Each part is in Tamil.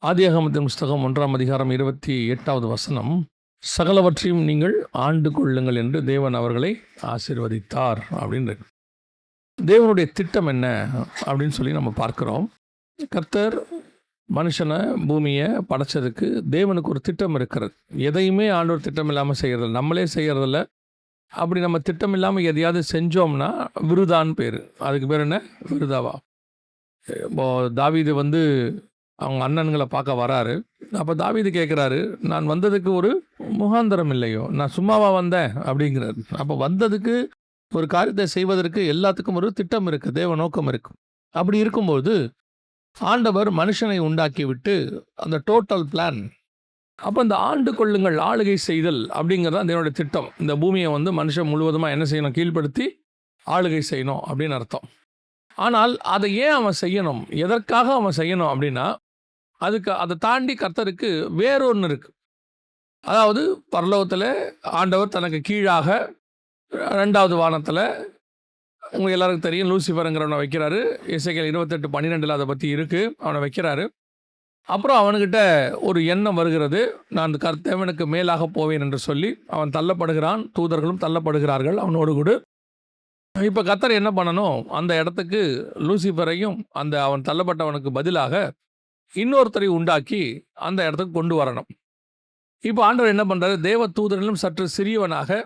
ஆதியாகமத்தின் புஸ்தகம் 1ஆம் அதிகாரம் 28வது வசனம், சகலவற்றையும் நீங்கள் ஆண்டு கொள்ளுங்கள் என்று தேவன் அவர்களை ஆசீர்வதித்தார் அப்படின்னு. தேவனுடைய திட்டம் என்ன அப்படின்னு சொல்லி நம்ம பார்க்குறோம். கர்த்தர் மனுஷனை, பூமியை படைச்சதுக்கு தேவனுக்கு ஒரு திட்டம் இருக்கிறது. எதையுமே ஆண்டவர் திட்டம் இல்லாமல் செய்கிறதில்ல, நம்மளே செய்கிறதில்ல. அப்படி நம்ம திட்டம் இல்லாமல் எதையாவது செஞ்சோம்னா விருதான்னு பேர். அதுக்கு பேர் என்ன? விருதாவா. இப்போது தாவீது அவங்க அண்ணன்களை பார்க்க வராரு. அப்போ தாவீது கேட்குறாரு, நான் வந்ததுக்கு ஒரு முகாந்தரம் இல்லையோ, நான் சும்மாவா வந்தேன் அப்படிங்கிறாரு. அப்போ வந்ததுக்கு, ஒரு காரியத்தை செய்வதற்கு எல்லாத்துக்கும் ஒரு திட்டம் இருக்குது, தேவ நோக்கம் இருக்குது. அப்படி இருக்கும்போது ஆண்டவர் மனுஷனை உண்டாக்கி விட்டு அந்த டோட்டல் பிளான். அப்போ இந்த ஆண்டு கொள்ளுங்கள், ஆளுகை செய்தல் அப்படிங்கிறது தான் தேவனுடைய திட்டம். இந்த பூமியை மனுஷன் முழுவதுமாக என்ன செய்யணும்? கீழ்ப்படுத்தி ஆளுகை செய்யணும் அப்படின்னு அர்த்தம். ஆனால் அதை ஏன் அவன் செய்யணும், எதற்காக அவன் செய்யணும் அப்படின்னா, அதை தாண்டி கர்த்தருக்கு வேறொன்று இருக்குது. அதாவது பரலோகத்தில் ஆண்டவர் தனக்கு கீழாக 2வது வானத்தில், உங்களுக்கு எல்லாருக்கும் தெரியும், லூசிஃபருங்கிறவனை வைக்கிறாரு. எசேக்கியேல் 28:12 அதை பற்றி இருக்குது, அவனை வைக்கிறாரு. அப்புறம் அவனுக்கிட்ட ஒரு எண்ணம் வருகிறது, நான் தேவனுக்கு மேலாக போவேன் என்று சொல்லி அவன் தள்ளப்படுகிறான். தூதர்களும் தள்ளப்படுகிறார்கள் அவனோடு கூட. இப்போ கர்த்தர் என்ன பண்ணணும்? அந்த இடத்துக்கு லூசிஃபரையும் அவன் தள்ளப்பட்டவனுக்கு பதிலாக இன்னொருத்தரை உண்டாக்கி அந்த இடத்துக்கு கொண்டு வரணும். இப்போ ஆண்டவர் என்ன பண்ணுறாரு? தேவ தூதரிலும் சற்று சிறியவனாக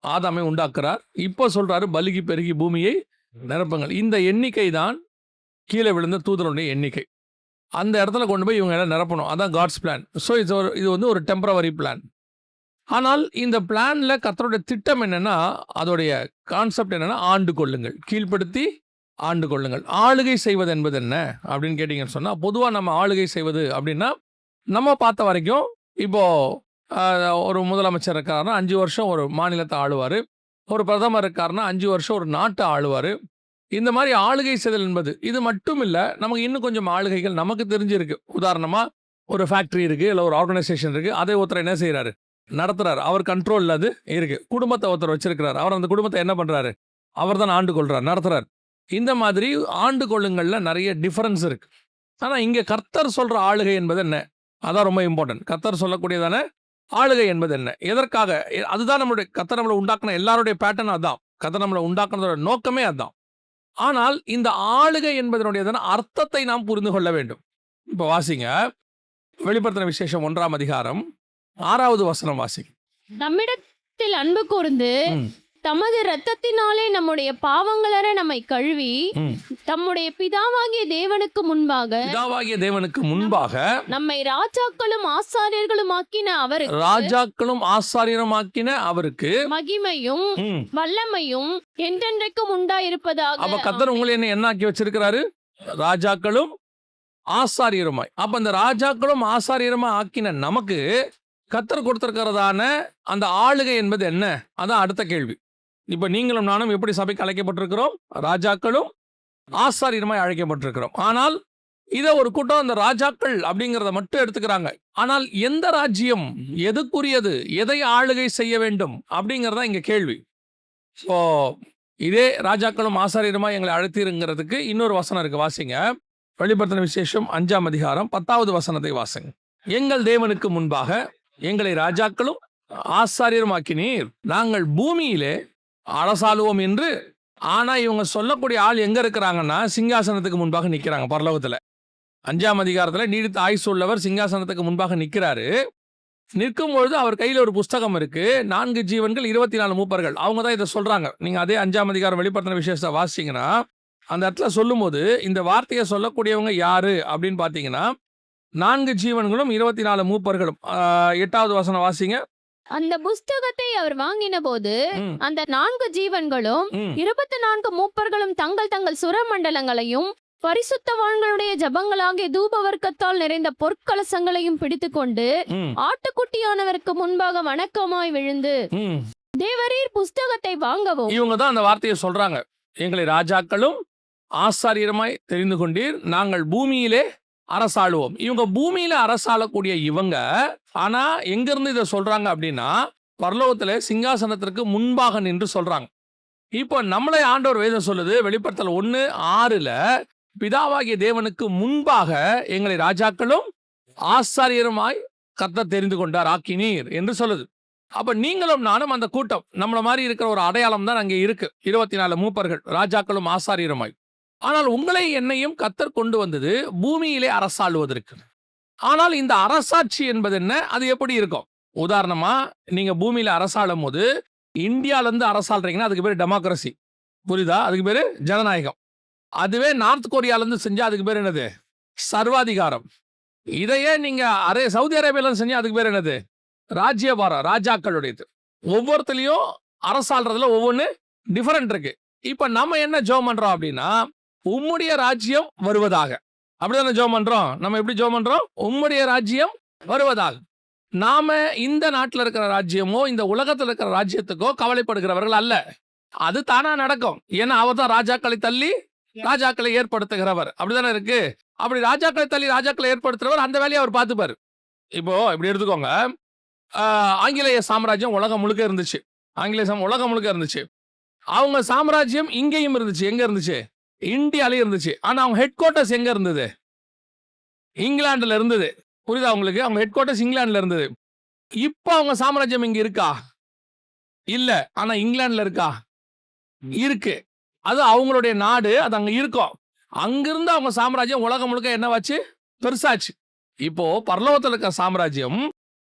ஆதாமை உண்டாக்குறார். இப்போ சொல்கிறாரு, பலுகி பெருகி பூமியை நிரப்புங்கள். இந்த எண்ணிக்கை தான் கீழே விழுந்த தூதருடைய எண்ணிக்கை. அந்த இடத்துல கொண்டு போய் இவங்க எல்லாம் நிரப்பணும். அதான் காட்ஸ் பிளான். ஸோ இது ஒரு டெம்பரவரி பிளான். ஆனால் இந்த பிளானில் கர்த்தருடைய திட்டம் என்னென்னா, அதோடைய கான்செப்ட் என்னென்னா, ஆண்டு கொள்ளுங்கள், கீழ்ப்படுத்தி ஆண்டு கொள்ளுங்கள். ஆளுகை செய்வது என்பது என்ன அப்படின்னு கேட்டிங்கன்னு சொன்னால், பொதுவாக நம்ம ஆளுகை செய்வது அப்படின்னா, நம்ம பார்த்த வரைக்கும் இப்போது ஒரு முதலமைச்சர் இருக்காருன்னா 5 வருஷம் ஒரு மாநிலத்தை ஆளுவார். ஒரு பிரதமர் இருக்காருன்னா 5 வருஷம் ஒரு நாட்டை ஆளுவார். இந்த மாதிரி ஆளுகை செய்தல் என்பது இது மட்டும் இல்லை, நமக்கு இன்னும் கொஞ்சம் ஆளுகைகள் நமக்கு தெரிஞ்சிருக்கு. உதாரணமாக ஒரு ஃபேக்ட்ரி இருக்குது, இல்லை ஒரு ஆர்கனைசேஷன் இருக்குது, அதை ஒருத்தர் என்ன செய்கிறாரு? நடத்துகிறார். அவர் கண்ட்ரோலில் அது இருக்குது. குடும்பத்தை ஒருத்தர் வச்சிருக்கிறார், அவர் அந்த குடும்பத்தை என்ன பண்ணுறாரு? அவர் தான் ஆண்டு கொள்கிறார், நடத்துகிறார். இந்த மாதிரி ஆண்டு கொள்ளுங்களில் நிறைய டிஃபரன்ஸ் இருக்குது. ஆனால் இங்கே கர்த்தர் சொல்கிற ஆளுகை என்பது என்ன? அதான் ரொம்ப இம்பார்ட்டன்ட். கர்த்தர் சொல்லக்கூடியதான ஆளுகை என்பது என்ன, எதற்காக? அதுதான் நம்மளுடைய கர்த்தர் நம்மளை உண்டாக்கின எல்லாருடைய பேட்டர்ன் அதுதான். கர்த்தர் நம்மளை உண்டாக்குனதோட நோக்கமே அதுதான். ஆனால் இந்த ஆளுகை என்பதனுடையதான அர்த்தத்தை நாம் புரிந்து கொள்ள வேண்டும். இப்போ வாசிங்க, வெளிப்படுத்தின விசேஷம் 1ஆம் அதிகாரம் 6வது வசனம் வாசிங்க. நம்மிடத்தில் அன்பு கூர்ந்து தமது இரத்தத்தினாலே நம்முடைய பாவங்களற நம்மை கழுவி தம்முடைய பிதாவாகிய தேவனுக்கு முன்பாக நம்மை ராஜாக்களும் ஆசாரியருமாக்கின அவருக்கு மகிமையும் வல்லமையும் என்றென்றைக்கும் உண்டாயிருப்பதாக. அப்ப கர்த்தர் உங்களை என்ன ஆக்கி வச்சிருக்கிறாரு? ராஜாக்களும் ஆசாரியருமாய். அப்ப அந்த ராஜாக்களும் ஆசாரியருமா ஆக்கின நமக்கு கர்த்தர் கொடுத்திருக்கிறதான அந்த ஆளுகை என்பது என்ன? அதான் அடுத்த கேள்வி. இப்ப நீங்களும் நானும் எப்படி சபைக்கு அழைக்கப்பட்டிருக்கிறோம்? ராஜாக்களும் ஆசாரியருமாய் அழைக்கப்பட்டிருக்கிறோம். ஆனால் இதை ஒரு கூட்டம் அந்த ராஜாக்கள் அப்படிங்கிறத மட்டும் எடுத்துக்கிறாங்க. ஆனால் எந்த ராஜ்யம், எதுக்குரியது, எதை ஆளுகை செய்ய வேண்டும் அப்படிங்கிறதா இங்க கேள்வி. ஸோ இதே ராஜாக்களும் ஆசாரியருமாய் எங்களை அழைத்தீருங்கிறதுக்கு இன்னொரு வசனம் இருக்கு, வாசிங்க. வெளிப்படுத்தின விசேஷம் 5ஆம் அதிகாரம் 10வது வசனத்தை வாசிங்க. எங்கள் தேவனுக்கு முன்பாக எங்களை ராஜாக்களும் ஆசாரியருமாக்கினீர், நாங்கள் பூமியிலே அரசாளுவோம் என்று. ஆனா இவங்க சொல்லக்கூடிய ஆள் எங்க இருக்கிறாங்கன்னா, சிங்காசனத்துக்கு முன்பாக நிற்கிறாங்க பரலோகத்துல. 5ஆம் அதிகாரத்துல நீடித்த ஆயுசு உள்ளவர் சிங்காசனத்துக்கு முன்பாக நிற்கிறாரு. நிற்கும் பொழுது அவர் கையில் ஒரு புஸ்தகம் இருக்கு, 4 ஜீவன்கள் 24 மூப்பர்கள். அவங்க தான் இதை சொல்றாங்க. நீங்க அதே 5ஆம் அதிகாரம் வெளிப்படுத்தின விசேஷத்தை வாசிங்கன்னா, அந்த இடத்துல சொல்லும் போது இந்த வார்த்தையை சொல்லக்கூடியவங்க யாரு அப்படின்னு பாத்தீங்கன்னா, 4 ஜீவன்களும் 24 மூப்பர்களும். 8வது வசனம் வாசிங்க. அந்த புஸ்தகத்தை அவர் வாங்கின போது அந்த 4 ஜீவன்களும் 24 மூப்பர்களும் தங்கள் தங்கள் சுரமண்டலங்களையும் பரிசுத்தவான்களுடைய ஜபங்களாகிய தூபவர்க்கத்தால் நிறைந்த பொற்கலசங்களையும் பிடித்துக்கொண்டு ஆட்டுக்குட்டியானவருக்கு முன்பாக வணக்கமாய் விழுந்து, தேவரீர் புஸ்தகத்தை வாங்கவும். இவங்க தான் அந்த வார்த்தையை சொல்றாங்க. எங்களை ராஜாக்களும் ஆசாரியருமாய் தெரிந்து கொண்டீர், நாங்கள் பூமியிலே அரசாளுவோம். இவங்க பூமியில அரசாளக்கூடிய இவங்க, ஆனா எங்க இருந்து இதை சொல்றாங்க அப்படின்னா, பரலோகத்துல சிங்காசனத்திற்கு முன்பாக நின்று சொல்றாங்க. இப்போ நம்மளை ஆண்டவர் வேதம் சொல்லுது, வெளிப்படுத்தல் 1:6 பிதாவாகிய தேவனுக்கு முன்பாக எங்களை ராஜாக்களும் ஆசாரியருமாய் கர்த்தர் தெரிந்து கொண்டார், ஆக்கினீர் என்று சொல்லுது. அப்ப நீங்களும் நானும் அந்த கூட்டம், நம்மள மாதிரி இருக்கிற ஒரு அடையாளம் தான் அங்கே இருக்கு. 24 மூப்பர்கள், ராஜாக்களும் ஆசாரியருமாய். ஆனால் உங்களை என்னையும் கர்த்தர் கொண்டு வந்தது பூமியிலே அரசாளுவதற்கு. ஆனால் இந்த அரசாட்சி என்பது என்ன, அது எப்படி இருக்கும்? உதாரணமா, நீங்க பூமியில அரசாளும் போது இந்தியால இருந்து அரசாள்றீங்கன்னா அதுக்கு பேரு டெமோக்ரஸி, புரியுதா? அதுக்கு பேரு ஜனநாயகம். அதுவே நார்த் கொரியால இருந்து செஞ்சா அதுக்கு பேர் என்னது? சர்வாதிகாரம். இதையே நீங்க சவுதி அரேபியால செஞ்சா அதுக்கு பேர் என்னது? ராஜ்யபாரம், ராஜாக்களுடையது. ஒவ்வொருத்தலையும் அரசாள்றதுல ஒவ்வொன்று டிஃபரெண்ட் இருக்கு. இப்ப நம்ம என்ன ஜெபம் பண்றோம் அப்படின்னா, உம்முடைய ராஜ்யம் வருவதாக. அப்படிதானே ஜெபம் பண்றோம். நம்ம எப்படி ஜெபம் பண்றோம்? உம்முடைய ராஜ்யம் வருவதாக. நாம இந்த நாட்டில் இருக்கிற ராஜ்யமோ இந்த உலகத்தில் இருக்கிற ராஜ்யத்துக்கோ கவலைப்படுகிறவர்கள் அல்ல. அது தானா நடக்கும். ஏன்னா அவர் தான் ராஜாக்களை தள்ளி ராஜாக்களை ஏற்படுத்துகிறவர். அப்படிதானே இருக்கு. அப்படி ராஜாக்களை தள்ளி ராஜாக்களை ஏற்படுத்துறவர் அந்த வேலையை அவர் பார்த்துப்பாரு. இப்போ இப்படி எடுத்துக்கோங்க, ஆங்கிலேய சாம்ராஜ்யம் உலகம் முழுக்க இருந்துச்சு. உலகம் முழுக்க இருந்துச்சு. அவங்க சாம்ராஜ்யம் இங்கேயும் இருந்துச்சு. எங்க இருந்துச்சு? இந்தியாலயும் இருந்துச்சு. ஆனா அவங்க ஹெட் குவார்ட்டர்ஸ் எங்க இருந்தது? இங்கிலாந்துல இருந்தது. புரியுதா உங்களுக்கு? அவங்க ஹெட் குவார்ட்டர்ஸ் இங்கிலாந்துல இருந்தது. இப்போ அவங்க சாம்ராஜ்யம் இங்க இருக்கா? இல்ல. ஆனா இங்கிலாந்துல இருக்கா? இருக்கு. அது அவங்களுடைய நாடு, அது அங்க இருக்கும். அங்கிருந்து அவங்க சாம்ராஜ்யம் உலகம் முழுக்க என்னவாச்சு? பெருசாச்சு. இப்போ பரலோகத்தில் இருக்கிற சாம்ராஜ்யம்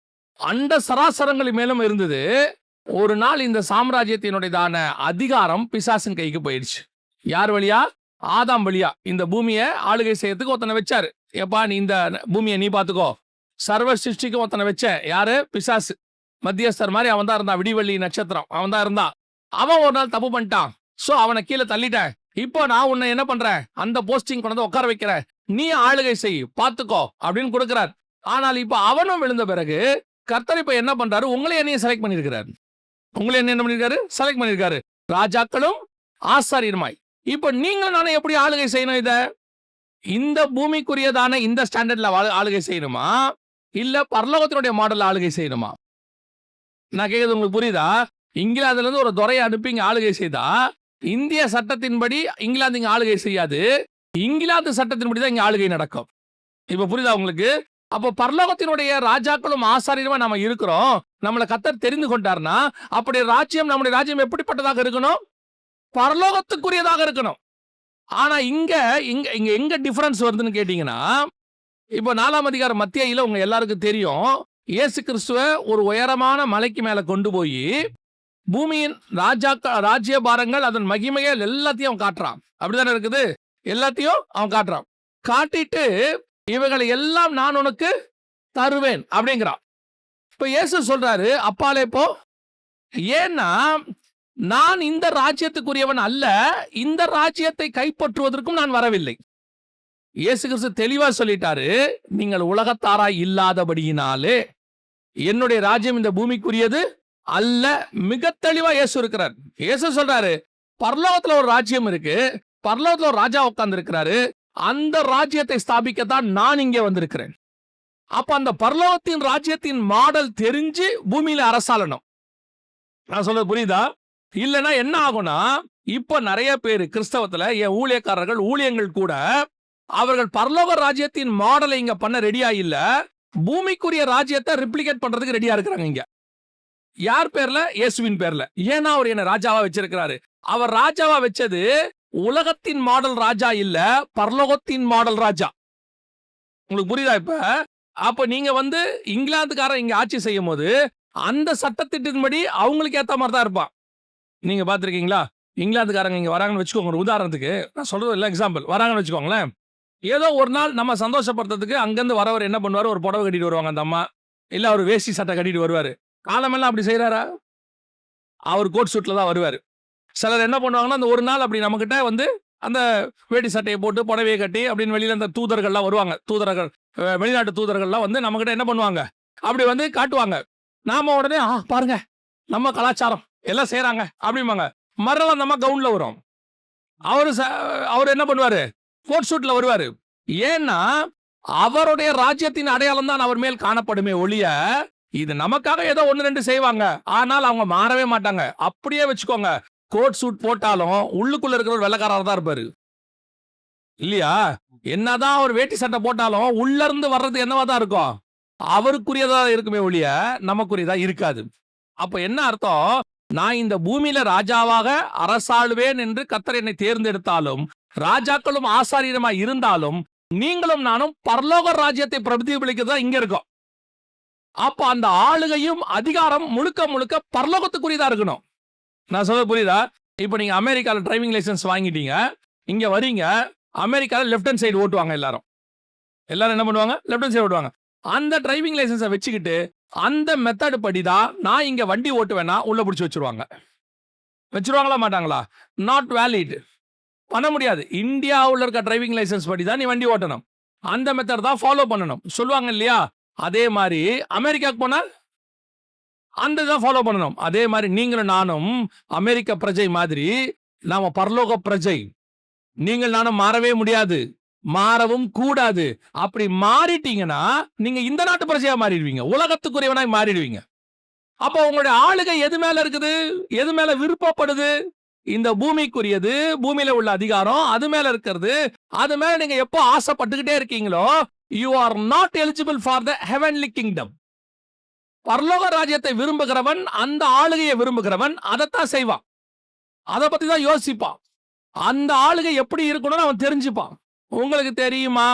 அண்ட சராசரங்களின் மேலும் இருந்தது. ஒரு நாள் இந்த சாம்ராஜ்யத்தினுடையதான அதிகாரம் பிசாசின் கைக்கு போயிடுச்சு. யார் வழியா? ஆதாம் வழியா. இந்த பூமியை ஆளுகை செய்யறதுக்கு ஒருத்தனை வச்சாரு. எப்பா, நீ இந்த பூமியை நீ பாத்துக்கோ. சர்வ சிருஷ்டிக்கு ஒருத்தனை வச்சேன். யாரு? பிசாசு. மத்தியஸ்தர் மாதிரி அவன் தான் இருந்தான். விடிவெள்ளி நட்சத்திரம் அவன் தான் இருந்தான். அவன் ஒரு நாள் தப்பு பண்ணிட்டான். சோ அவனை கீழே தள்ளிட்டேன். இப்போ நான் உன்னை என்ன பண்றேன்? அந்த போஸ்டிங் கொண்டு உட்கார வைக்கிறேன். நீ ஆளுகை செய், பாத்துக்கோ அப்படின்னு கொடுக்கிறார். ஆனால் இப்ப அவனும் விழுந்த பிறகு கர்த்தர் இப்ப என்ன பண்றாரு? உங்களை என்னையும் செலக்ட் பண்ணிருக்கிறாரு. உங்களை என்ன பண்ணிருக்காரு? செலக்ட் பண்ணிருக்காரு. ராஜாக்களும் ஆசாரியருமாய். இப்ப நீங்க நானே எப்படி ஆளுகை செய்யணும்? இத இந்த பூமிக்குரியதான இந்த ஸ்டாண்டர்ட்ல ஆளுகை செய்யணுமா, இல்ல பரலோகத்தினுடைய மாடல் ஆளுகை செய்யணுமா? நான் கேக்குறது உங்களுக்கு புரியுதா? இங்கிலாந்துல இருந்து ஒரு துறையை அனுப்பி இங்க ஆளுகை செய்தா, இந்திய சட்டத்தின்படி இங்கிலாந்து இங்க ஆளுகை செய்யாது. இங்கிலாந்து சட்டத்தின்படி தான் இங்க ஆளுகை நடக்கும். இப்ப புரியுதா உங்களுக்கு? அப்போ பரலோகத்தினுடைய ராஜாக்களும் ஆசாரியருமா நாம இருக்கிறோம். நம்மளை கர்த்தர் தெரிந்து கொண்டார்னா, அப்படி ராஜ்யம், நம்முடைய ராஜ்யம் எப்படிப்பட்டதாக இருக்கணும்? பரலோகத்துக்குரியதாக இருக்கணும். ஆனா இங்க எங்க டிஃபரன்ஸ் வருதுன்னு கேட்டீங்கன்னா, இப்போ 4ஆம் அதிகாரம் மத்தேயுல உங்க எல்லாருக்கும் தெரியும், இயேசு கிறிஸ்துவ ஒரு உயரமான மலைக்கு மேல கொண்டு போய் பூமியின் ராஜ்ய பாரங்கள், அதன் மகிமைகள் எல்லாத்தையும் அவன் காட்டுறான். அப்படிதானே இருக்குது? எல்லாத்தையும் அவன் காட்டுறான். காட்டிட்டு இவைகளை எல்லாம் நான் உனக்கு தருவேன் அப்படிங்கிறான். இப்ப இயேசு சொல்றாரு, அப்பாலே போ. ஏன்னா நான் இந்த ராஜ்யத்துக்குரியவன் அல்ல, இந்த ராஜ்யத்தை கைப்பற்றுவதற்கும் நான் வரவில்லை. இயேசு கிறிஸ்து தெளிவா சொல்லிட்டாரு, நீங்கள் உலகத்தாராய் இல்லாதபடியினாலே என்னுடைய ராஜ்யம் இந்த பூமிக்குரியது அல்ல. மிக தெளிவா இயேசு இருக்கிறார். இயேசு சொல்றாரு, பரலோகத்துல ஒரு ராஜ்யம் இருக்கு, பரலோகத்துல ஒரு ராஜா உட்கார்ந்து இருக்கிறாரு, அந்த ராஜ்யத்தை ஸ்தாபிக்கத்தான் நான் இங்கே வந்திருக்கிறேன். அப்ப அந்த பரலோகத்தின் ராஜ்யத்தின் மாடல் தெரிஞ்சு பூமியில அரசாளணும். நான் சொல்றது புரியுதா? இல்லைன்னா என்ன ஆகும்னா, இப்ப நிறைய பேர் கிறிஸ்தவத்துல என் ஊழியக்காரர்கள் ஊழியங்கள் கூட அவர்கள் பரலோக ராஜ்யத்தின் மாடலை இங்க பண்ண ரெடியா இல்ல, பூமிக்குரிய ராஜ்யத்தை ரிப்ளிகேட் பண்றதுக்கு ரெடியா இருக்கிறாங்க. இங்க யார் பேர்ல? இயேசுவின் பேர்ல. ஏன்னா அவர் என்ன ராஜாவா வச்சிருக்கிறாரு. அவர் ராஜாவா வச்சது உலகத்தின் மாடல் ராஜா இல்ல, பரலோகத்தின் மாடல் ராஜா. உங்களுக்கு புரியுதா? இப்ப அப்ப நீங்க இங்கிலாந்துக்காரன் இங்க ஆட்சி செய்யும் போது அந்த சட்டத்திட்டத்தின்படி அவங்களுக்கு ஏத்த மாதிரி தான் இருப்பான். நீங்க பாத்திருக்கீங்களா? இங்கிலாந்துக்காரங்க இங்க வராங்கன்னு வச்சுக்கோங்க, ஒரு உதாரணத்துக்கு நான் சொல்றது இல்ல, எக்ஸாம்பிள் வராங்கன்னு வச்சுக்கோங்களேன். ஏதோ ஒரு நாள் நம்ம சந்தோஷப்படுறதுக்கு அங்கிருந்து வரவர் என்ன பண்ணுவாரு? ஒரு புடவை கட்டிட்டு வருவாங்க அந்த அம்மா, இல்ல அவர் வேஷ்டி சட்டை கட்டிட்டு வருவாரு. காலமெல்லாம் அப்படி செய்யறாரா? அவர் கோட் சூட்ல தான் வருவாரு. சிலர் என்ன பண்ணுவாங்கன்னா, அந்த ஒரு நாள் அப்படி நம்ம கிட்ட அந்த வேட்டி சட்டையை போட்டு புடவையை கட்டி அப்படின்னு வெளியில அந்த தூதர்கள்லாம் வருவாங்க. தூதர்கள், வெளிநாட்டு தூதர்கள்லாம் நம்ம கிட்ட என்ன பண்ணுவாங்க? அப்படி காட்டுவாங்க. நாம உடனே பாருங்க நம்ம கலாச்சாரம் எல்லாம் செய்யறாங்க அப்படிம்பாங்க. மறுநாள் அந்த அம்மா கவுன்ல வரும். அவரு என்ன பண்ணுவாரு? கோட் சூட்ல வருவாரு. ஏன்னா அவருடைய ராஜ்யத்தின் அடையாளம் தான் அவர் மேல் காணப்படுமே ஒழிய, இது நமக்காக ஏதோ 1-2 செய்வாங்க, ஆனால் அவங்க மாறவே மாட்டாங்க. அப்படியே வச்சுக்கோங்க, கோட் சூட் போட்டாலும் உள்ளுக்குள்ள இருக்கிற ஒரு வெள்ளக்காரர் தான் இருப்பாரு. இல்லையா? என்னதான் அவர் வேட்டி சட்டை போட்டாலும் உள்ள இருந்து வர்றது என்னவா தான் இருக்கும்? அவருக்குரியதா இருக்குமே ஒழிய நமக்குரியதா இருக்காது. அப்ப என்ன அர்த்தம்? நான் இந்த பூமியில ராஜாவாக அரசாளுவேன் என்று கர்த்தர் என்னை தேர்ந்தெடுத்தாலும், ராஜாக்களும் ஆசாரியருமா இருந்தாலும், நீங்களும் நானும் பரலோக ராஜ்யத்தை பிரதிபலிக்கிறது தான் இங்க இருக்கோம். அப்ப அந்த ஆளுகையும் அதிகாரம் முழுக்க முழுக்க பரலோகத்துக்குரியதா இருக்கணும். நான் சொல்ல புரியுதா? இப்ப நீங்க அமெரிக்கால டிரைவிங் லைசன்ஸ் வாங்கிட்டீங்க, இங்க வரீங்க, அமெரிக்கால லெஃப்ட் ஹேண்ட் சைடு ஓட்டுவாங்க எல்லாரும். எல்லாரும் என்ன பண்ணுவாங்க? லெஃப்ட் ஹேண்ட் சைடு ஓட்டுவாங்க. அந்த டிரைவிங் லைசன்ஸை வச்சுக்கிட்டு அந்த மெத்தட் படிதான் நான் இங்க வண்டி ஓட்டுவேன்னா உள்ள பிடிச்சி வச்சிருவாங்க. வச்சிருவாங்களா மாட்டாங்களா? Not valid. பண்ண முடியாது. இந்தியாவில் இருக்க டிரைவிங் லைசன்ஸ் படி தான் நீ வண்டி ஓட்டணும். அந்த மெத்தட் தான் ஃபாலோ பண்ணணும் சொல்லுவாங்க இல்லையா? அதே மாதிரி அமெரிக்காவுக்கு போனா அந்த தான் ஃபாலோ பண்ணணும். அதே மாதிரி நீங்களும் நானும் அமெரிக்க பிரஜை மாதிரி நாம பரலோக பிரஜை. நீங்கள் நானும் மாறவே முடியாது, மாறவும் கூடாது. அப்படி மாறிட்டீங்கன்னா நீங்க இந்த நாட்டு பிரஜையா மாறிடுவீங்க, உலகத்துக்குரியவனாய் மாறிடுவீங்க. அப்ப உங்களுடைய ஆளுகை எது மேல இருக்குது? எது மேல விருப்பப்படுது? இந்த பூமிக்குரியது, பூமியில உள்ள அதிகாரம் அது மேல இருக்கிறது. அது மேல நீங்க எப்போ ஆசைப்பட்டுக்கிட்டே இருக்கீங்களோ, you are not eligible for the heavenly kingdom. பரலோக ராஜ்யத்தை விரும்புகிறவன், அந்த ஆளுகையை விரும்புகிறவன் அதைத்தான் செய்வான். அதை பத்தி தான் யோசிப்பான். அந்த ஆளுகை எப்படி இருக்கணும்னு அவன் தெரிஞ்சுப்பான். உங்களுக்கு தெரியுமா?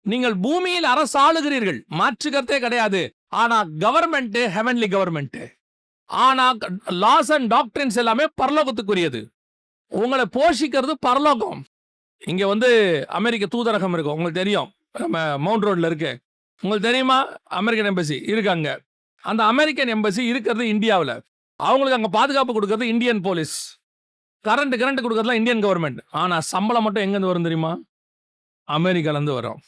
நீங்கள் பூமியில் அரசாளுகிறீர்கள், மாற்று கருத்தே கிடையாது. ஆனா கவர்மெண்ட் ஹெவன்லி கவர்மெண்ட். ஆனா லாஸ் அண்ட் டாக்டரின்ஸ் எல்லாமே பரலோகத்துக்குரியது. உங்களை போஷிக்கிறது பரலோகம். இங்க வந்து அமெரிக்க தூதரகம் இருக்கும், உங்களுக்கு தெரியும், நம்ம மவுண்ட் ரோட்ல இருக்கு. உங்களுக்கு தெரியுமா? அமெரிக்கன் எம்பசி இருக்காங்க. அந்த அமெரிக்கன் எம்பசி இருக்கிறது இந்தியாவில். அவங்களுக்கு அங்க பாதுகாப்பு கொடுக்கறது இந்தியன் போலீஸ். கரண்ட் கொடுக்கறதுலாம் இந்தியன் கவர்மெண்ட். ஆனா சம்பளம் மட்டும் எங்க இருந்து வரும் தெரியுமா? அமெரிக்கால இருந்து வரும்.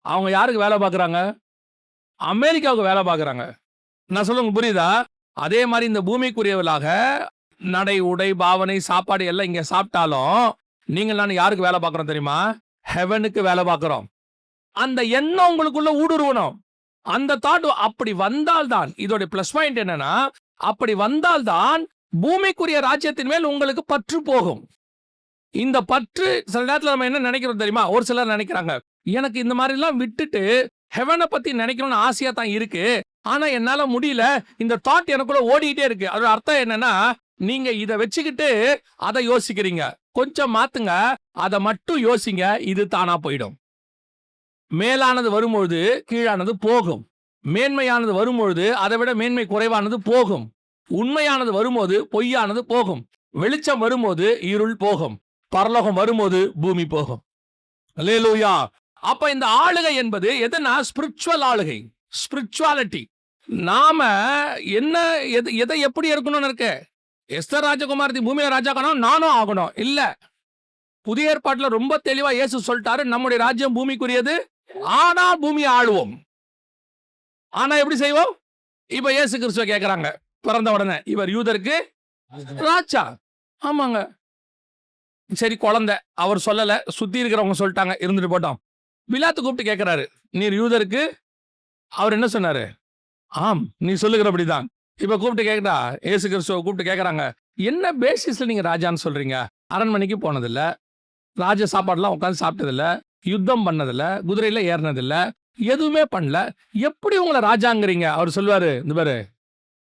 அவங்க யாருக்கு வேலை பார்க்கறாங்க? அமெரிக்காவுக்கு வேலை பார்க்கறாங்க. நான் சொல்லுங்க புரியுதா? அதே மாதிரி இந்த பூமிக்குரியவர்களாக நடை, உடை, பாவனை, சாப்பாடு எல்லாம் இங்க சாப்பிட்டாலும் நீங்கள் நான் யாருக்கு வேலை பார்க்கறோம் தெரியுமா? ஹெவனுக்கு வேலை பார்க்கறோம். அந்த எண்ணம் உங்களுக்குள்ள ஊடுருவணும். அந்த தாட் அப்படி வந்தால்தான், இதோட பிளஸ் பாயிண்ட் என்னன்னா, அப்படி வந்தால்தான் பூமிக்குரிய ராஜ்யத்தின் மேல் உங்களுக்கு பற்று போகும். இந்த பற்று சில நேரத்தில் நம்ம என்ன நினைக்கிறோம் தெரியுமா? ஒரு சிலர் நினைக்கிறாங்க, எனக்கு இந்த மாதிரி எல்லாம் விட்டுட்டு ஹெவனை பத்தி நினைக்கணும்னு ஆசையா தான் இருக்கு, ஆனா என்னால முடியல, இந்த தாட் எனக்குள்ள ஓடிக்கிட்டே இருக்கு. அதோட அர்த்தம் என்னன்னா, நீங்க இதை வச்சுக்கிட்டு அதை யோசிக்கிறீங்க. கொஞ்சம் மாத்துங்க, அதை மட்டும் யோசிங்க, இது தானா போயிடும். மேலானது வரும்பொழுது கீழானது போகும். மேன்மையானது வரும்பொழுது அதை விட மேன்மை குறைவானது போகும். உண்மையானது வரும்போது பொய்யானது போகும். வெளிச்சம் வரும்போது இருள் போகும். பரலோகம் வரும்போது பூமி போகும். அல்லேலூயா. அப்ப இந்த ஆளுகை என்பது எதுனா ஸ்பிரிச்சுவல் ஆளுகை, ஸ்பிரிச்சுவாலிட்டி. நாம என்ன எதை எப்படி இருக்கணும்னு இருக்கு? எஸ்தர் ராஜகுமாரத்தி பூமியில ராஜாக்கணும், நானும் ஆகணும் இல்ல. புதிய ஏற்பாட்டுல ரொம்ப தெளிவா இயேசு சொல்லிட்டாரு, நம்முடைய ராஜ்யம் பூமிக்குரியது, ஆனா பூமியை ஆளுவோம். ஆனா எப்படி செய்வோம்? இப்ப இயேசு கிறிஸ்துவ கேக்குறாங்க பிறந்த உடனே, இவர் யூதருக்கு ராஜா. ஆமாங்க, சரி குழந்தை, அவர் சொல்லல, சுத்தி இருக்கிறவங்க சொல்லிட்டாங்க, இருந்துட்டு போட்டோம். பிலாத்து கூப்பிட்டு கேட்கிறாரு, நீர் யூதருக்கு? அவர் என்ன சொன்னாரு? ஆம், நீ சொல்லுகிறபடிதான். இப்ப கூப்பிட்டு கேட்டா, இயேசு கிறிஸ்துவ கூப்பிட்டு கேட்கறாங்க, என்ன பேசிஸ்ல நீங்க ராஜான்னு சொல்றீங்க? அரண்மனைக்கு போனதில்ல, ராஜ சாப்பாடுலாம் உட்காந்து சாப்பிட்டதில்ல, யுத்தம் பண்ணதில்ல, குதிரையில ஏறினதில்ல, எதுவுமே பண்ணல, எப்படி உங்களை ராஜாங்கிறீங்க? அவர் சொல்லுவாரு, இந்த பாரு,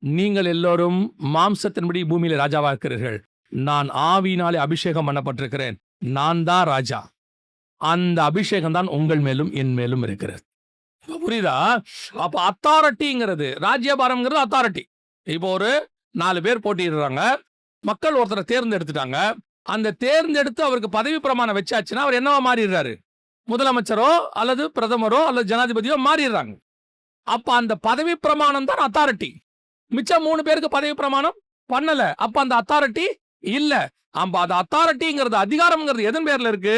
நீங்கள் எல்லோரும் மாம்சத்தின்படி பூமியில ராஜாவா இருக்கிறீர்கள், நான் ஆவியினாலே அபிஷேகம் பண்ணப்பட்டிருக்கிறேன், நான் தான் ராஜா. அந்த அபிஷேகம் தான் உங்கள் மேலும் என் மேலும் இருக்கிறது. புரியுதா? அப்ப அத்தாரிட்டிங்கிறது, ராஜ்யபாரம்ங்கிறது அத்தாரிட்டி. இப்போ ஒரு 4 பேர் போட்டிடுறாங்க, மக்கள் ஒருத்தரை தேர்ந்தெடுத்துட்டாங்க. அந்த தேர்ந்தெடுத்து அவருக்கு பதவி பிரமாணம் வச்சாச்சுன்னா அவர் என்னவா மாறிடுறாரு? முதலமைச்சரோ அல்லது பிரதமரோ அல்லது ஜனாதிபதியோ மாறிடுறாங்க. அப்ப அந்த பதவி பிரமாணம் தான் அத்தாரிட்டி. மிச்சம் 3 பேருக்கு பதவி பிரமாணம் பண்ணல, அப்ப அந்த அத்தாரிட்டி இல்ல. அப்ப அந்த அத்தாரிட்டிங்கிறது, அதிகாரம்ங்கிறது எதன் பேர்ல இருக்கு?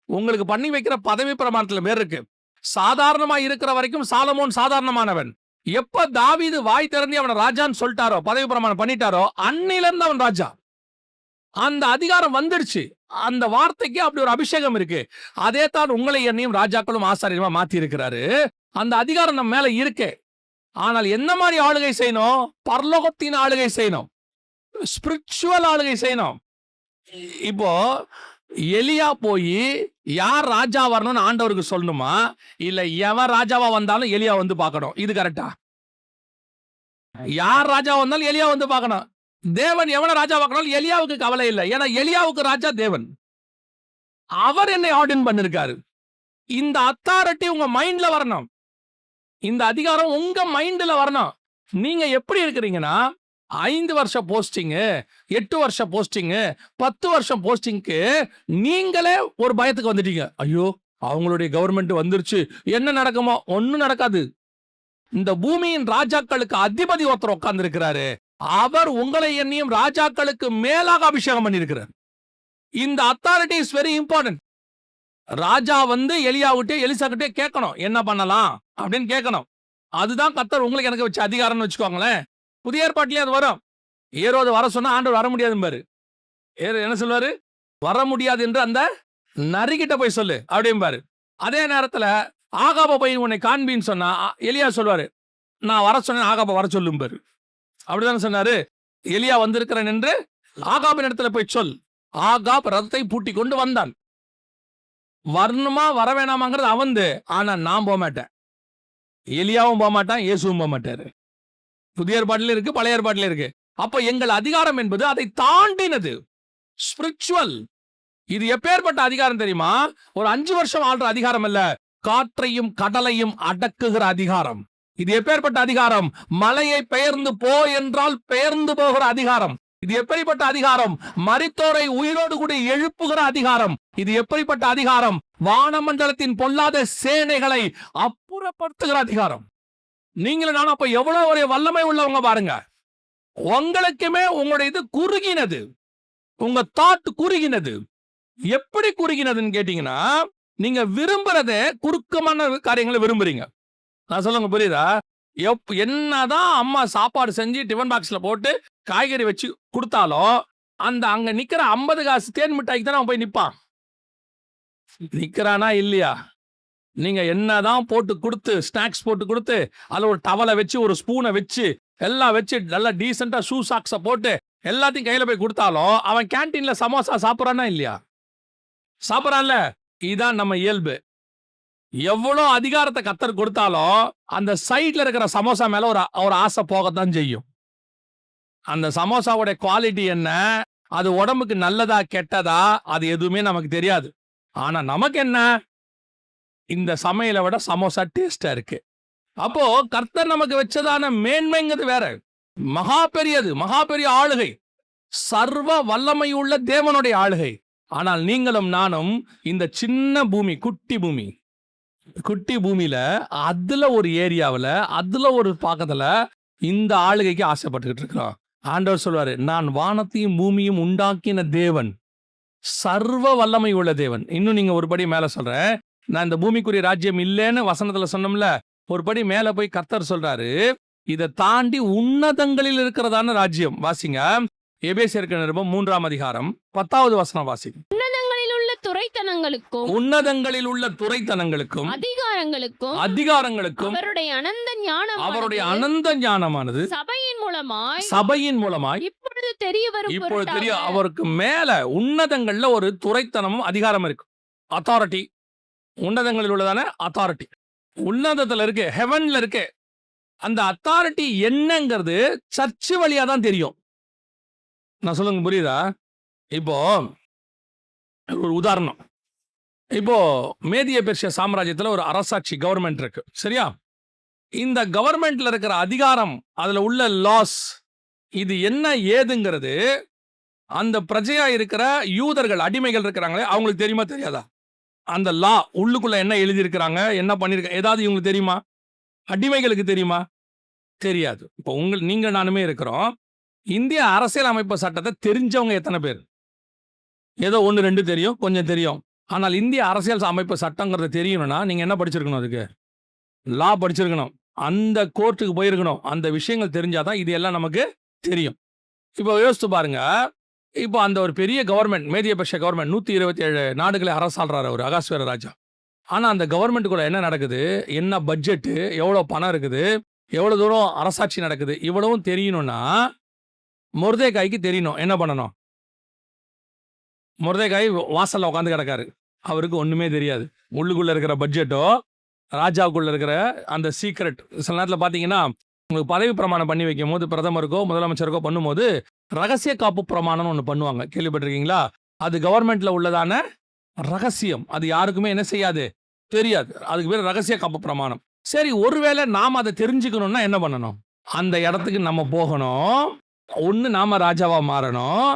உங்களுக்கு பண்ணி வைக்கிற பதவி பிரமாணத்துல பேர் இருக்கு. சாதாரணமா இருக்கிற வரைக்கும் சாலமோன் சாதாரணமானவன். எப்ப தாவீது வாய் திறந்து அவனை ராஜான்னு சொல்லிட்டாரோ, பதவி பிரமாணம் பண்ணிட்டாரோ, அன்னில இருந்து அவன் ராஜா. அந்த அதிகாரம் வந்துடுச்சு. அந்த வார்த்தைக்கு அப்படி ஒரு அபிஷேகம் இருக்கு. அதே தான் உங்களை என்னையும் ராஜாக்களும் ஆசாரியமா மாத்தி இருக்கிறாரு. அந்த அதிகாரம் நம்ம மேல இருக்கு. ஆனால் என்ன மாதிரி ஆளுகை செய்யணும்? பரலோகத்தின் ஆளுகை செய்யணும், ஸ்பிரிச்சுவல் ஆளுகை செய்யணும். இப்போ எலியா போய் யார் ராஜா வரணும்னு ஆண்டவருக்கு சொல்லணுமா, இல்ல எவன் ராஜாவா வந்தாலும் எலியா வந்து பார்க்கணும்? இது கரெக்டா? யார் ராஜா வந்தாலும் எலியா வந்து பார்க்கணும். தேவன் எவன ராஜா பார்க்கணும் எலியாவுக்கு கவலை இல்லை. ஏன்னா எலியாவுக்கு ராஜா தேவன். அவர் என்னை ஆர்டின் பண்ணிருக்காரு. இந்த அத்தாரிட்டி உங்க மைண்ட்ல வரணும். இந்த அதிகாரம் உங்க மைண்ட்ல வரணும். நீங்க எப்படி இருக்கிறீங்கன்னா 5 வருஷ போஸ்டிங், 8 வருஷ போஸ்டிங், 10 வருஷம் போஸ்டிங்க்கு நீங்களே ஒரு பயத்துக்கு வந்துட்டீங்க. ஐயோ, அவங்களுடைய கவர்மெண்ட் வந்துருச்சு, என்ன நடக்குமோ? ஒன்னும் நடக்காது. இந்த பூமியின் ராஜாக்களுக்கு அதிபதி ஒருத்தர் உட்கார்ந்து இருக்கிறாரு. அவர் உங்களை என்னையும் ராஜாக்களுக்கு மேலாக அபிஷேகம் பண்ணியிருக்கிறார். இந்த அத்தாரிட்டி இஸ் வெரி இம்பார்ட்டன்ட். ராஜா வந்து எலியாவிட்டே எலிசா கிட்டே கேட்கணும், என்ன பண்ணலாம் அப்படின்னு கேட்கணும். அதுதான் கர்த்தர் உங்களுக்கு எனக்கு வச்ச அதிகாரம்னு வச்சுக்கோங்களேன். புதிய ஏற்பாட்டிலே அது வரும். ஏரோது வர சொன்னா ஆண்டவர் வர முடியாதும்பாரு. என்ன சொல்லுவாரு? வர முடியாது என்று அந்த நரிகிட்ட போய் சொல்லு அப்படிம்பாரு. அதே நேரத்துல ஆகாப போய் உன்னை காண்பின்னு சொன்னா எலியா சொல்லுவாரு, நான் வர சொன்னேன், ஆகாப வர சொல்லும்பாரு. அப்படிதானே சொன்னாரு? எலியா வந்திருக்கிறேன் என்று ஆகாபின் இடத்துல போய் சொல். ஆகாப் ரதத்தை பூட்டி கொண்டு வந்தான். வரணுமா வர வேணாமாங்கிறது அவந்து. ஆனா நான் போக மாட்டேன். எலியாவும் போக மாட்டான், இயேசுவும் போக மாட்டாரு. புதிய ஏற்பாட்டில இருக்கு, பழைய ஏற்பாட்டில இருக்கு. அப்ப எங்கள் அதிகாரம் என்பது அதை தாண்டினது, ஸ்பிரிச்சுவல். இது எப்பேற்பட்ட அதிகாரம் தெரியுமா? ஒரு 5 வருஷம் ஆள்ற அதிகாரம் அல்ல, காற்றையும் கடலையும் அடக்குகிற அதிகாரம். இது எப்பேற்பட்ட அதிகாரம்? மலையை பெயர்ந்து போ என்றால் பெயர்ந்து போகிற அதிகாரம். இது எப்படிப்பட்ட அதிகாரம்? மரித்தோரை உயிரோடு கூட எழுப்புகிற அதிகாரம். இது எப்படிப்பட்ட அதிகாரம்? வானமண்டலத்தின் பொல்லாத சேனைகளை அப்புறப்படுத்துகிற அதிகாரம். நீங்களும் நானும் அப்ப எவ்வளவு ஒரு வல்லமை உள்ளவங்க பாருங்க. உங்களுக்குமே உங்களுடைய இது குறுகினது, உங்க தாட் குறுகினது. எப்படி குறுகினதுன்னு கேட்டீங்கன்னா, நீங்க விரும்புறத குறுக்கமான காரியங்களை விரும்புறீங்க. நான் சொல்லுங்க, புரியுதா? என்னதான் அம்மா சாப்பாடு செஞ்சு டிஃபன் பாக்ஸ்ல போட்டு காய்கறி வச்சு கொடுத்தாலும் அந்த அங்க நிக்கிற 50 காசு தேன் மிட்டாய்க்கு தானே அவன் போய் நிப்பான். நிக்கிறானா இல்லையா? நீங்க என்னதான் போட்டு கொடுத்து, ஸ்நாக்ஸ் போட்டு கொடுத்து, அதுல ஒரு டவலை வச்சு ஒரு ஸ்பூனை வச்சு எல்லாம் வச்சு நல்லா டீசெண்டா ஷூ சாக்ஸ போட்டு எல்லாத்தையும் கையில போய் கொடுத்தாலும் அவன் கேன்டீன்ல சமோசா சாப்பிட்றானா இல்லையா? சாப்பிட்றான்ல. இதுதான் நம்ம இயல்பு. எவ்வளவு அதிகாரத்தை கர்த்தர் கொடுத்தாலும் அந்த சைட்ல இருக்கிற சமோசா மேல ஒரு ஆசை போகத்தான் செய்யும். அந்த சமோசாவோட குவாலிட்டி என்ன, அது உடம்புக்கு நல்லதா கெட்டதா, அது எதுவுமே நமக்கு தெரியாது. ஆனா நமக்கு என்ன, இந்த சமையலை விட சமோசா டேஸ்டா இருக்கு. அப்போ கர்த்தர் நமக்கு வச்சதான மேன்மைங்கிறது வேற, மகா பெரியது, மகா பெரிய ஆளுகை, சர்வ வல்லமையுள்ள தேவனுடைய ஆளுகை. ஆனால் நீங்களும் நானும் இந்த சின்ன பூமி, குட்டி பூமியில அதுல ஒரு ஏரியாவுல, அதுல ஒரு பாக்கத்துல இந்த ஆளுகைக்கு ஆசைப்பட்டுக்கிட்டு இருக்கிறோம். ஆண்டவர் சொல்வாரு, நான் வானத்தையும் பூமியும் உண்டாக்கின தேவன், சர்வ வல்லமை உள்ள தேவன். இன்னும் நீங்க ஒரு படி மேல சொல்றேன், நான் இந்த பூமிக்குரிய ராஜ்யம் இல்லைன்னு வசனத்துல சொன்னோம்ல, ஒரு படி மேல போய் கர்த்தர் சொல்றாரு, இதை தாண்டி உன்னதங்களில் இருக்கிறதான ராஜ்யம். வாசிங்க, எபேசியருக்கு நிருபம் 3ஆம் அதிகாரம் 10வது வசனம் வாசிங்க. உன்னதங்களில் உள்ள துரைத்தனங்களுக்கும் அதிகாரங்களுக்கும் அவருடைய அனந்த ஞானமானது சபையின் மூலமாய் இப்பொழுது தெரிய அவருக்கு மேல உன்னதங்கள்ல ஒரு துரைத்தனமும் அதிகாரம் இருக்கு. அத்தாரிட்டி, உன்னதங்களில் உள்ளதான அத்தாரிட்டி உன்னதத்துல இருக்கு, ஹெவன்ல இருக்கு. அந்த அத்தாரிட்டி என்னங்கிறது சர்ச்சு வழியா தான் தெரியும். நான் சொல்லுங்க, புரியுதா? இப்போ ஒரு உதாரணம், இப்போ மேதிய பெர்ஷிய சாம்ராஜ்யத்துல ஒரு அரசாட்சி கவர்மெண்ட் இருக்கு, சரியா? இந்த கவர்மெண்ட்ல இருக்கிற அதிகாரம், அதுல உள்ள லாஸ், இது என்ன ஏதுங்கிறது அந்த பிரஜையா இருக்கிற யூதர்கள், அடிமைகள் இருக்கிறாங்களே, அவங்களுக்கு தெரியுமா தெரியாதா? அந்த லா உள்ளுக்குள்ள என்ன எழுதி இருக்கிறாங்க, என்ன பண்ணிருக்காங்க, ஏதாவது இவங்களுக்கு தெரியுமா? அடிமைகளுக்கு தெரியுமா? தெரியாது. இப்போ நீங்க நானுமே இருக்கிறோம். இந்திய அரசியல் அமைப்பு சட்டத்தை தெரிஞ்சவங்க எத்தனை பேர்? ஏதோ 1 2 தெரியும், கொஞ்சம் தெரியும். ஆனால் இந்திய அரசியல் அமைப்பு சட்டங்கிறது தெரியணும்னா நீங்க என்ன படிச்சிருக்கணும்? அதுக்கு லா படிச்சிருக்கணும், அந்த கோர்ட்டுக்கு போயிருக்கணும். அந்த விஷயங்கள் தெரிஞ்சாதான் இது எல்லாம் நமக்கு தெரியும். இப்போ யோசித்து பாருங்க, இப்போ அந்த ஒரு பெரிய கவர்மெண்ட், மேதிய பெர்ஷிய கவர்மெண்ட் 127 நாடுகளை அரசாள்றாரு அவர், அகாஸ்வேர ராஜா. ஆனா அந்த கவர்மெண்ட்டுக்குள்ள என்ன நடக்குது, என்ன பட்ஜெட்டு, எவ்வளவு பணம் இருக்குது, எவ்வளவு தூரம் அரசாட்சி நடக்குது, இவ்வளவும் தெரியணும்னா மொர்தெகாய்க்கு தெரியணும். என்ன பண்ணணும்? மொர்தெகாய் வாசல்ல உட்காந்து கிடக்காரு. அவருக்கு ஒண்ணுமே தெரியாது. உள்ளுக்குள்ள இருக்கிற பட்ஜெட்டோ, ராஜாவுக்குள்ள இருக்கிற அந்த சீக்ரெட். சில நேரத்தில் பார்த்தீங்கன்னா, உங்களுக்கு பதவி பிரமாணம் பண்ணி வைக்கும்போது பிரதமருக்கோ முதலமைச்சருக்கோ பண்ணும்போது ரகசிய காப்பு பிரமாணம்னு ஒன்று பண்ணுவாங்க. கேள்விப்பட்டிருக்கீங்களா? அது கவர்மெண்ட்ல உள்ளதான ரகசியம். அது யாருக்குமே என்ன செய்யாது, தெரியாது. அதுக்கு பேர் ரகசிய காப்பு பிரமாணம். சரி, ஒருவேளை நாம் அதை தெரிஞ்சுக்கணும்னா என்ன பண்ணணும்? அந்த இடத்துக்கு நம்ம போகணும். ஒன்று நாம ராஜாவா மாறணும்,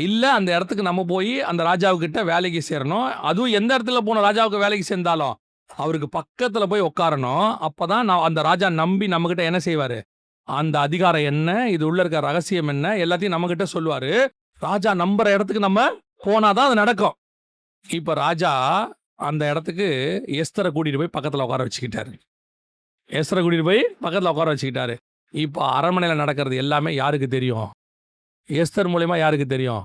இல்லை அந்த இடத்துக்கு நம்ம போய் அந்த ராஜாவுக்கிட்ட வேலைக்கு சேரணும். அதுவும் எந்த இடத்துல போன ராஜாவுக்கு வேலைக்கு சேர்ந்தாலும் அவருக்கு பக்கத்தில் போய் உட்காரணும். அப்பதான் நான் அந்த ராஜா நம்பி நம்மகிட்ட என்ன செய்வாரு, அந்த அதிகாரம் என்ன, இது உள்ள இருக்க ரகசியம் என்ன, எல்லாத்தையும் நம்ம கிட்ட சொல்லுவாரு. ராஜா நம்புற இடத்துக்கு நம்ம போனாதான் அது நடக்கும். இப்ப ராஜா அந்த இடத்துக்கு எஸ்தரை கூட்டிட்டு போய் பக்கத்துல உட்கார வச்சுக்கிட்டாரு. எஸ்தரை கூட்டிட்டு போய் பக்கத்துல உட்கார வச்சுக்கிட்டாரு. இப்போ அரண்மனையில் நடக்கிறது எல்லாமே யாருக்கு தெரியும்? எஸ்தர் மூலமா யாருக்கு தெரியும்?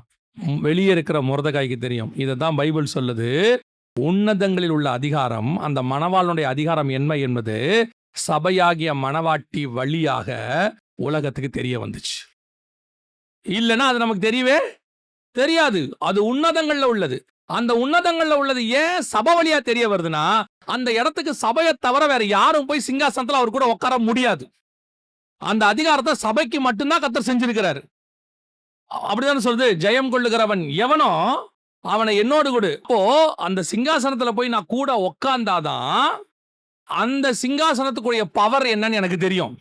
வெளியே இருக்கிற மொர்தெகாய்க்கு தெரியும். இதை தான் பைபிள் சொல்லுது. உன்னதங்களில் உள்ள அதிகாரம், அந்த மணவாளனுடைய அதிகாரம் என்ன என்பது சபையாகிய மணவாட்டி வழியாக உலகத்துக்கு தெரிய வந்துச்சு. இல்லைன்னா அது நமக்கு தெரியவே தெரியாது. அது உன்னதங்கள்ல உள்ளது. அந்த உன்னதங்கள்ல உள்ளது ஏன் சபை வழியா தெரிய வருதுன்னா, அந்த இடத்துக்கு சபையை தவிர வேற யாரும் போய் சிங்காசனத்துல அவர் கூட உட்கார முடியாது. அந்த அதிகாரத்தை சபைக்கு மட்டும்தான் கர்த்தர் செஞ்சிருக்கிறாரு. அப்படிதான் சொல்லுது, ஜெயம் கொள்ளுகிறவன் எவனோ அவனை என்னோடு கூட. இப்போ அந்த சிங்காசனத்துல போய் நான் கூட உட்கார்ந்தாதான் அந்த சிங்காசனத்துக்குரிய பவர் என்னன்னு எனக்கு தெரியும்.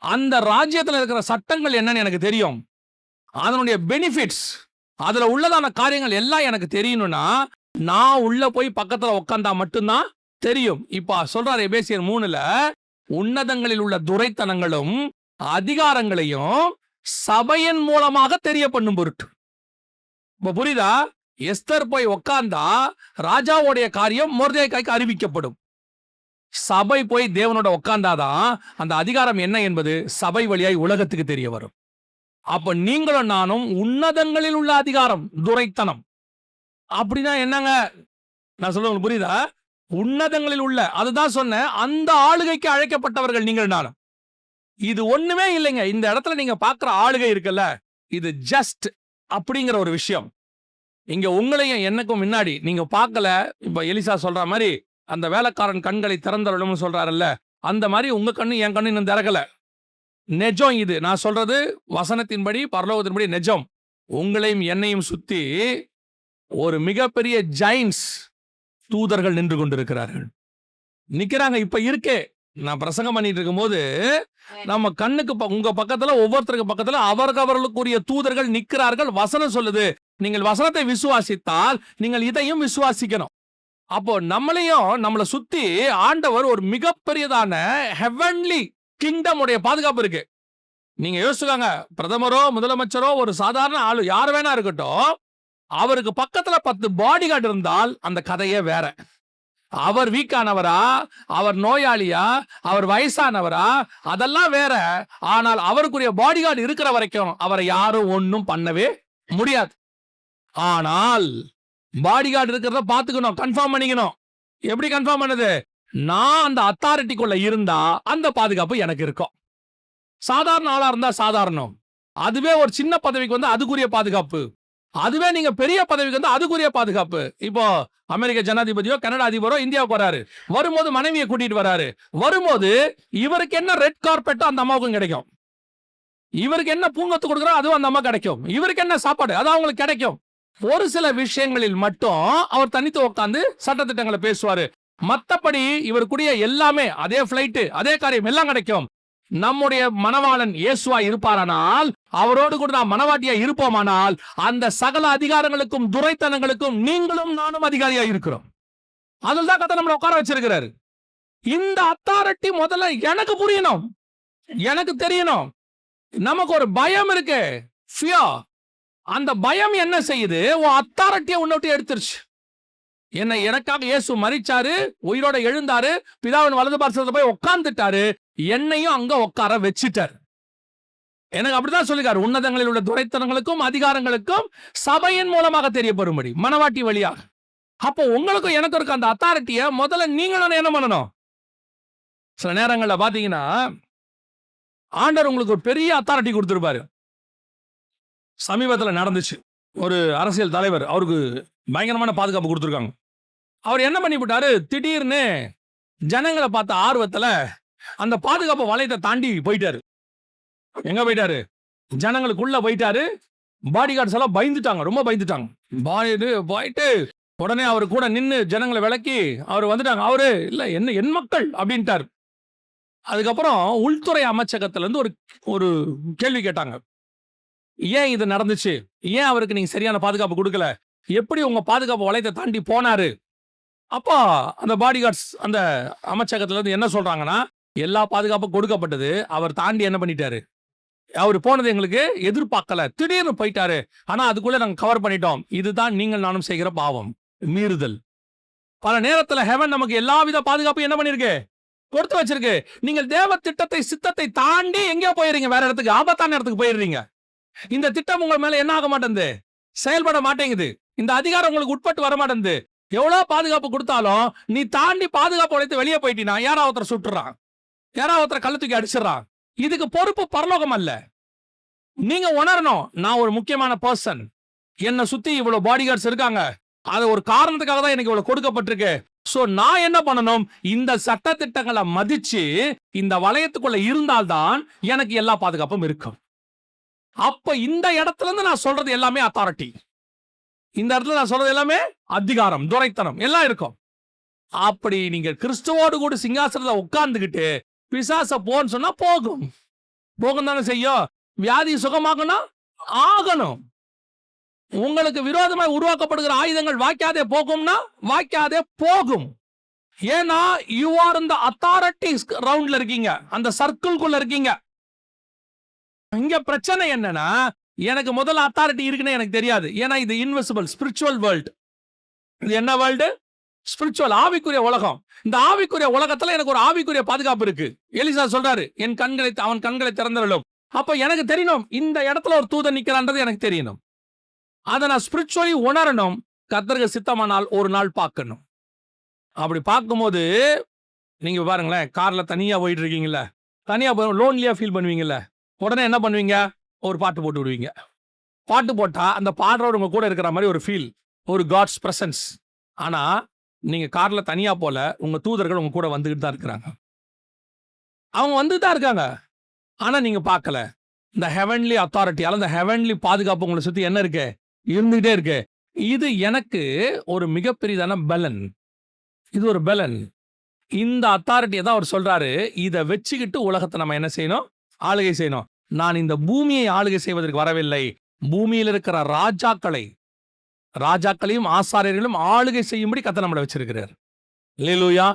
அந்த ராஜ்யத்துல இருக்கிற சட்டங்கள் என்னன்னு எனக்கு தெரியும். அதனுடைய பெனிஃபிட்ஸ், அதுல உள்ளதான காரியங்கள் எல்லாம் எனக்கு தெரியணும்னா நான் உள்ள போய் பக்கத்துல உட்கார்ந்தா மட்டும்தான் தெரியும். இப்ப சொல்றாரு எபேசியர் 3ல, உன்னதங்களில் உள்ள துரைத்தனங்களும் அதிகாரங்களையும் சபையின் மூலமாக தெரிய பண்ணும் பொருட்டு. இப்ப புரியுதா? எஸ்தர் போய் உட்கார்ந்தா ராஜாவுடைய காரியம் மொர்தெகாய்க்கு அறிவிக்கப்படும். சபை போய் தேவனோட உட்கார்ந்தாதான் அந்த அதிகாரம் என்ன என்பது சபை வழியாய் உலகத்துக்கு தெரிய வரும். அப்ப நீங்களும் நானும் உன்னதங்களில் உள்ள அதிகாரம், துரைத்தனம் அப்படின்னா என்னங்க? நான் சொல்ல புரியுதா? உன்னதங்களில் உள்ள, அதுதான் சொன்ன, அந்த ஆளுகைக்கு அழைக்கப்பட்டவர்கள் நீங்கள் நானும். இது ஒண்ணுமே இல்லைங்க. இந்த இடத்துல நீங்க பார்க்கிற ஆளுகை இருக்குல்ல, இது ஜஸ்ட் அப்படிங்கிற ஒரு விஷயம். இங்க உங்களையும் எனக்கும் முன்னாடி நீங்க பார்க்கல. இப்ப எலிசா சொல்ற மாதிரி அந்த வேலைக்காரன் கண்களை திறந்தருளும்னு சொல்றாருல்ல, அந்த மாதிரி உங்க கண்ணு என் கண்ணு இன்னும் திறக்கல. நெஜம் இது. நான் சொல்றது வசனத்தின்படி, பரலோகத்தின்படி நெஜம். உங்களையும் என்னையும் சுத்தி ஒரு மிகப்பெரிய ஜெயின்ஸ் தூதர்கள் நின்று கொண்டிருக்கிறார்கள், நிக்கிறாங்க. இப்ப இருக்கே, நான் பிரசங்கம் பண்ணிட்டு இருக்கும் போது நம்ம கண்ணுக்கு உங்க பக்கத்துல, ஒவ்வொருத்தருக்கு பக்கத்துல அவர்களுக்குரிய தூதர்கள் நிற்கிறார்கள். வசனம் சொல்லுது, நீங்கள் வசனத்தை விசுவாசித்தால் நீங்கள் இதையும் விசுவாசிக்கணும். அப்போ நம்மளையும் நம்மளை சுத்தி ஆண்டவர் ஒரு மிகப்பெரியதான ஹெவன்லி கிங்டம் உடைய பாதுகாப்பு இருக்கு. நீங்க யோசிச்சுக்காங்க, பிரதமரோ முதலமைச்சரோ ஒரு சாதாரண ஆளு யார் வேணா இருக்கட்டும், அவருக்கு பக்கத்துல 10 பாடி கார்டு இருந்தால் அந்த கதையே வேற. அவர் வீக்கானவரா, அவர் நோயாளியா, அவர் வயசானவரா, அதெல்லாம் வேற. ஆனால் அவருக்குரிய பாடி கார்டு இருக்கிற வரைக்கும் அவரை யாரும் ஒன்னும் பண்ணவே முடியாது. ஆனால் பாடி கார்டு இருக்கிறத பாத்துக்கணும், கன்ஃபார்ம் பண்ணிக்கணும். எப்படி கன்ஃபார்ம் பண்ணது? நான் அந்த அத்தாரிட்டிக்குள்ள இருந்தா அந்த பாதுகாப்பு எனக்கு இருக்கும். சாதாரண ஆளா இருந்தா சாதாரணம். அதுவே ஒரு சின்ன பதவிக்கு வந்து அதுக்குரிய பாதுகாப்பு. அதுவே நீங்க பெரிய பதவிக்கு வந்து அதுக்குரிய பாதுகாப்பு. இப்போ அமெரிக்க ஜனாதிபதியோ கனடா அதிபரோ இந்தியாவுக்கு வராரு. வரும்போது மனைவியை கூட்டிட்டு வராரு. வரும்போது இவருக்கு என்ன ரெட் கார்பெட்டோ அந்த அம்மாவுக்கும் கிடைக்கும். இவருக்கு என்ன பூங்கத்து கொடுக்குறோ அதுவும் அந்த அம்மா கிடைக்கும். இவருக்கு என்ன சாப்பாடு அது அவங்களுக்கு கிடைக்கும். ஒரு சில விஷயங்களில் மட்டும் அவர் தனித்து உட்கார்ந்து சட்டத்திட்டங்களை பேசுவாரு. மத்தபடி இவருக்குரிய எல்லாமே, அதே பிளைட், அதே காரியம் எல்லாம் கிடைக்கும். நம்முடைய மணவாளன் இயேசுவா இருப்பாரானால், அவரோடு கூட நாம் மணவாட்டியா இருப்போமானால், அந்த சகல அதிகாரங்களுக்கும் துரைத்தனங்களுக்கும் நீங்களும் நானும் அதிகாரியா இருக்கிறோம். அதில் தான் கர்த்தர் நம்மளை உட்கார வச்சிருக்கிறாரு. இந்த அத்தாரிட்டி முதல்ல எனக்கு புரியணும், எனக்கு தெரியணும். நமக்கு ஒரு பயம் இருக்கு, ஃபியர். அந்த பயம் என்ன செய்யுது? உன் அத்தாரிட்டியை உன்னை விட்டு எடுத்துருச்சு. எனக்காக இயேசு மரிச்சாரு, உயிரோட எழுந்தாரு, பிதாவின் வலது பார்சத்துல போய் உட்கார்ந்துட்டாரு, என்னையும் அங்க உட்கார வச்சிட்டாரு. எனக்கு அப்படிதான் சொல்லிருக்காரு, உன்னதங்களில் உள்ள துரைத்தனங்களுக்கும் அதிகாரங்களுக்கும் சபையின் மூலமாக தெரியப்படும்படி, மணவாட்டி வழியாக. அப்போ உங்களுக்கும் எனக்கும் இருக்க அந்த அத்தாரிட்டியை முதல்ல நீங்களும் என்ன பண்ணணும்? சில நேரங்கள்ல பாத்தீங்கன்னா ஆண்டவர் உங்களுக்கு ஒரு பெரிய அத்தாரிட்டி கொடுத்திருப்பாரு. சமீபத்துல நடந்துச்சு. ஒரு அரசியல் தலைவர், அவருக்கு பயங்கரமான பாதுகாப்பு கொடுத்துருக்காங்க. அவர் என்ன பண்ணிவிட்டாரு, திடீர்னு ஜனங்களை பார்த்த ஆர்வத்துல அந்த பாதுகாப்பு வளையத்தை தாண்டி போயிட்டாரு. எங்க போயிட்டாரு? ஜனங்களுக்குள்ள போயிட்டாரு. பாடி கார்ட்ஸ் எல்லாம் பயந்துட்டாங்க, ரொம்ப பயந்துட்டாங்க. போயிட்டு உடனே அவர் கூட நின்று ஜனங்களை விளக்கி அவர் வந்துட்டாங்க. அவரு இல்ல, என்ன என் மக்கள் அப்படின்ட்டார். அதுக்கப்புறம் உள்துறை அமைச்சகத்துல இருந்து ஒரு ஒரு கேள்வி கேட்டாங்க. ஏன் இது நடந்துச்சு? ஏன் அவருக்கு நீங்க சரியான பாதுகாப்பு கொடுக்கல? எப்படி உங்க பாதுகாப்பு வளையத்தை தாண்டி போனாரு? அப்போ அந்த பாடி கார்ட்ஸ் அந்த அமைச்சகத்துல இருந்து என்ன சொல்றாங்கன்னா, எல்லா பாதுகாப்பும் கொடுக்கப்பட்டது, அவர் தாண்டி என்ன பண்ணிட்டாரு, அவர் போனது எங்களுக்கு எதிர்பார்க்கல, திடீர்னு போயிட்டாரு. ஆனா அதுக்குள்ள நாங்க கவர் பண்ணிட்டோம். இதுதான் நீங்கள் நானும் செய்கிற பாவம், மீறுதல். பல நேரத்துல ஹெவன் நமக்கு எல்லாவித பாதுகாப்பும் என்ன பண்ணிருக்கு, கொடுத்து வச்சிருக்கு. நீங்கள் தேவ திட்டத்தை சித்தத்தை தாண்டி எங்கேயோ போயிடுறீங்க, வேற இடத்துக்கு, ஆபத்தான இடத்துக்கு போயிடுறீங்க. இந்த திட்டம் உங்க மேல என்ன ஆக மாட்டேங்குது, செயல்பட மாட்டேங்குது. இந்த அதிகாரம் உங்களுக்கு உட்பட்டு வர மாட்டேங்குது. எவ்வளவு பாதுகாப்பு கொடுத்தாலும் நீ தாண்டி பாதுகாப்பு உழைத்து வெளியே போயிட்டீங்கன்னா யாராவது ஒருத்தர் சுட்டுறான், யாராவது ஒருத்தர் கள்ள தூக்கி அடிச்சிடறான். இதுக்கு பொறுப்பு பரலோகம் அல்ல. நீங்க உணரணும், நான் ஒரு முக்கியமான பர்சன், என்னை சுத்தி இவ்வளவு பாடி கார்ட்ஸ் இருக்காங்க, அது ஒரு காரணத்துக்காக தான் எனக்கு இவ்வளவு கொடுக்கப்பட்டிருக்கு. சோ நான் என்ன பண்ணணும், இந்த சட்ட திட்டங்களை மதிச்சு இந்த வளையத்துக்குள்ள இருந்தால்தான் எனக்கு எல்லா பாதுகாப்பும் இருக்கும். அப்ப இந்த இடத்துல இருந்து நான் சொல்றது எல்லாமே அத்தாரிட்டி, இந்த இடத்துல நான் சொல்றது எல்லாமே அதிகாரம், துரைத்தனம் எல்லாம் இருக்கும். அப்படி நீங்க கிறிஸ்துவோடு கூட சிங்காசனத்துல உட்கார்ந்துகிட்டு பிசாச போன்னு சொன்னா போகும், போகும் தானே செய்யும். வியாதி சுகமாகணும், ஆகணும். உங்களுக்கு விரோதமாய் உருவாக்கப்படுகிற ஆயுதங்கள் வாய்க்காதே போகும்னா வாய்க்காதே போகும். ஏன்னா யூ ஆர் இந்த அத்தாரிட்டி ரவுண்ட்ல இருக்கீங்க, அந்த சர்க்கிள்குள்ள இருக்கீங்க. இங்க பிரச்சனை என்னன்னா, எனக்கு முதல்ல அத்தாரிட்டி இருக்குன்னு எனக்கு தெரியாது. ஏன்னா இது இன்விசிபிள் ஸ்பிரிச்சுவல் வேர்ல்ட். இது என்ன வேர்ல்டு? ஸ்பிரிச்சுவல், ஆவிக்குரிய உலகம். இந்த ஆவிக்குரிய உலகத்துல எனக்கு ஒரு ஆவிக்குரிய பாதுகாப்பு இருக்கு. எலிசா சொல்றாரு, என் கண்களை அவன் கண்களை திறந்தருளும். அப்ப எனக்கு தெரியணும், இந்த இடத்துல ஒரு தூதன் நிக்கிறான்றது எனக்கு தெரியணும். அதை நான் ஸ்பிரிச்சுவலி உணரணும். கர்த்தருக்கு சித்தமானால் ஒரு நாள் பார்க்கணும். அப்படி பார்க்கும்போது நீங்க பாருங்களேன், கார்ல தனியா போயிட்டு இருக்கீங்கல்ல, தனியா போய் லோன்லியா ஃபீல் பண்ணுவீங்கல்ல, உடனே என்ன பண்ணுவீங்க, ஒரு பாட்டு போட்டு விடுவீங்க. பாட்டு போட்டா அந்த பாடுறவர் உங்க கூட இருக்கிற மாதிரி ஒரு ஃபீல், ஒரு காட்ஸ் பிரசன்ஸ். ஆனா நீங்க கார்ல தனியா போல, உங்க தூதர்கள் உங்க கூட வந்துகிட்டு தான் இருக்கிறாங்க. அவங்க வந்துட்டு தான் இருக்காங்க, ஆனா நீங்க பார்க்கல. இந்த ஹெவன்லி அத்தாரிட்டி, அந்த ஹெவன்லி பாதுகாப்பு உங்களை சுத்தி என்ன இருக்கு, இருந்துகிட்டே இருக்கு. இது எனக்கு ஒரு மிகப்பெரியதான பலன், இது ஒரு பலன். இந்த அத்தாரிட்டியை தான் அவர் சொல்றாரு, இதை வச்சுக்கிட்டு உலகத்தை நம்ம என்ன செய்யணும், ஆளுகை செய்யணும். நான் இந்த பூமியை ஆளுகை செய்வதற்கு வரவில்லை, பூமியில் இருக்கிற ராஜாக்களையும் ஆசாரியர்களும் ஆளுகை செய்யும்படி கர்த்தர் நம்மளை வச்சிருக்கிறார். அல்லேலூயா.